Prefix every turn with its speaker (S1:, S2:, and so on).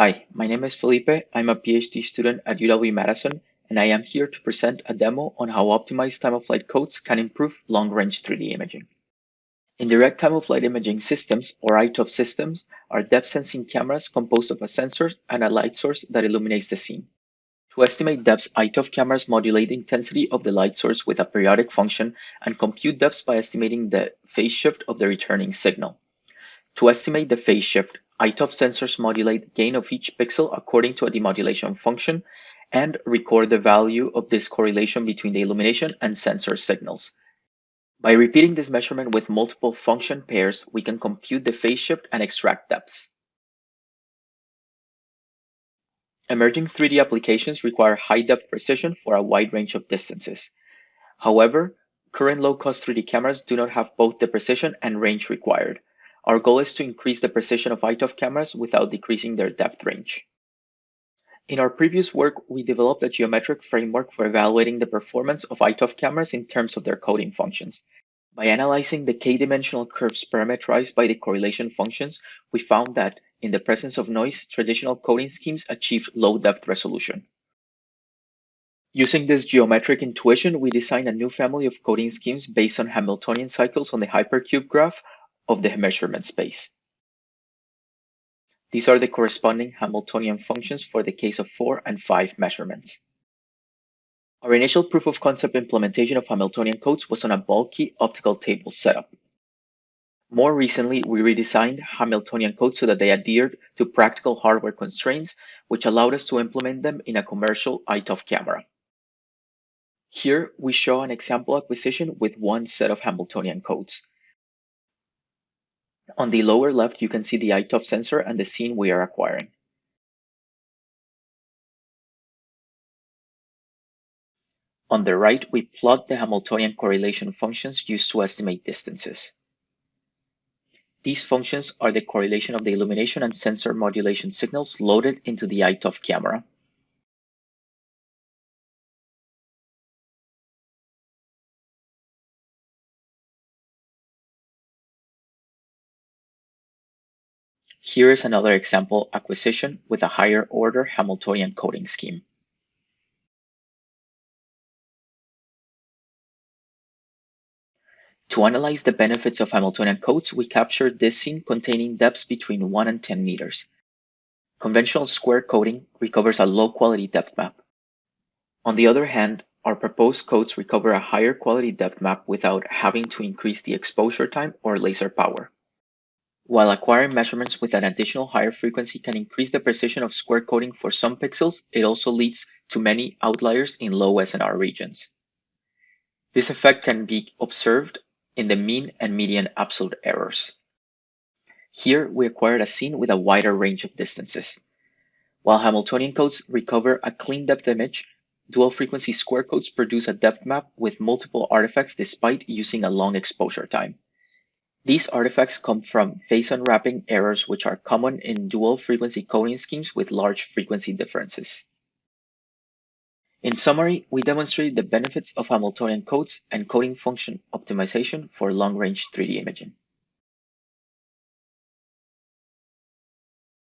S1: Hi, my name is Felipe. I'm a PhD student at UW-Madison, and I am here to present a demo on how optimized time-of-flight codes can improve long-range 3D imaging. Indirect time-of-flight imaging systems, or iToF systems, are depth-sensing cameras composed of a sensor and a light source that illuminates the scene. To estimate depths, iToF cameras modulate the intensity of the light source with a periodic function and compute depths by estimating the phase shift of the returning signal. To estimate the phase shift, iToF sensors modulate the gain of each pixel according to a demodulation function and record the value of this correlation between the illumination and sensor signals. By repeating this measurement with multiple function pairs, we can compute the phase shift and extract depths. Emerging 3D applications require high depth precision for a wide range of distances. However, current low-cost 3D cameras do not have both the precision and range required. Our goal is to increase the precision of iToF cameras without decreasing their depth range. In our previous work, we developed a geometric framework for evaluating the performance of iToF cameras in terms of their coding functions. By analyzing the k-dimensional curves parameterized by the correlation functions, we found that, in the presence of noise, traditional coding schemes achieved low depth resolution. Using this geometric intuition, we designed a new family of coding schemes based on Hamiltonian cycles on the hypercube graph of the measurement space. These are the corresponding Hamiltonian functions for the case of 4 and 5 measurements. Our initial proof of concept implementation of Hamiltonian codes was on a bulky optical table setup. More recently, we redesigned Hamiltonian codes so that they adhered to practical hardware constraints, which allowed us to implement them in a commercial iToF camera. Here, we show an example acquisition with one set of Hamiltonian codes. On the lower left, you can see the iToF sensor and the scene we are acquiring. On the right, we plot the Hamiltonian correlation functions used to estimate distances. These functions are the correlation of the illumination and sensor modulation signals loaded into the iToF camera. Here is another example acquisition with a higher order Hamiltonian coding scheme. To analyze the benefits of Hamiltonian codes, we captured this scene containing depths between 1 and 10 meters. Conventional square coding recovers a low-quality depth map. On the other hand, our proposed codes recover a higher quality depth map without having to increase the exposure time or laser power. While acquiring measurements with an additional higher frequency can increase the precision of square coding for some pixels, it also leads to many outliers in low SNR regions. This effect can be observed in the mean and median absolute errors. Here, we acquired a scene with a wider range of distances. While Hamiltonian codes recover a clean depth image, dual frequency square codes produce a depth map with multiple artifacts despite using a long exposure time. These artifacts come from phase unwrapping errors, which are common in dual frequency coding schemes with large frequency differences. In summary, we demonstrated the benefits of Hamiltonian codes and coding function optimization for long-range 3D imaging.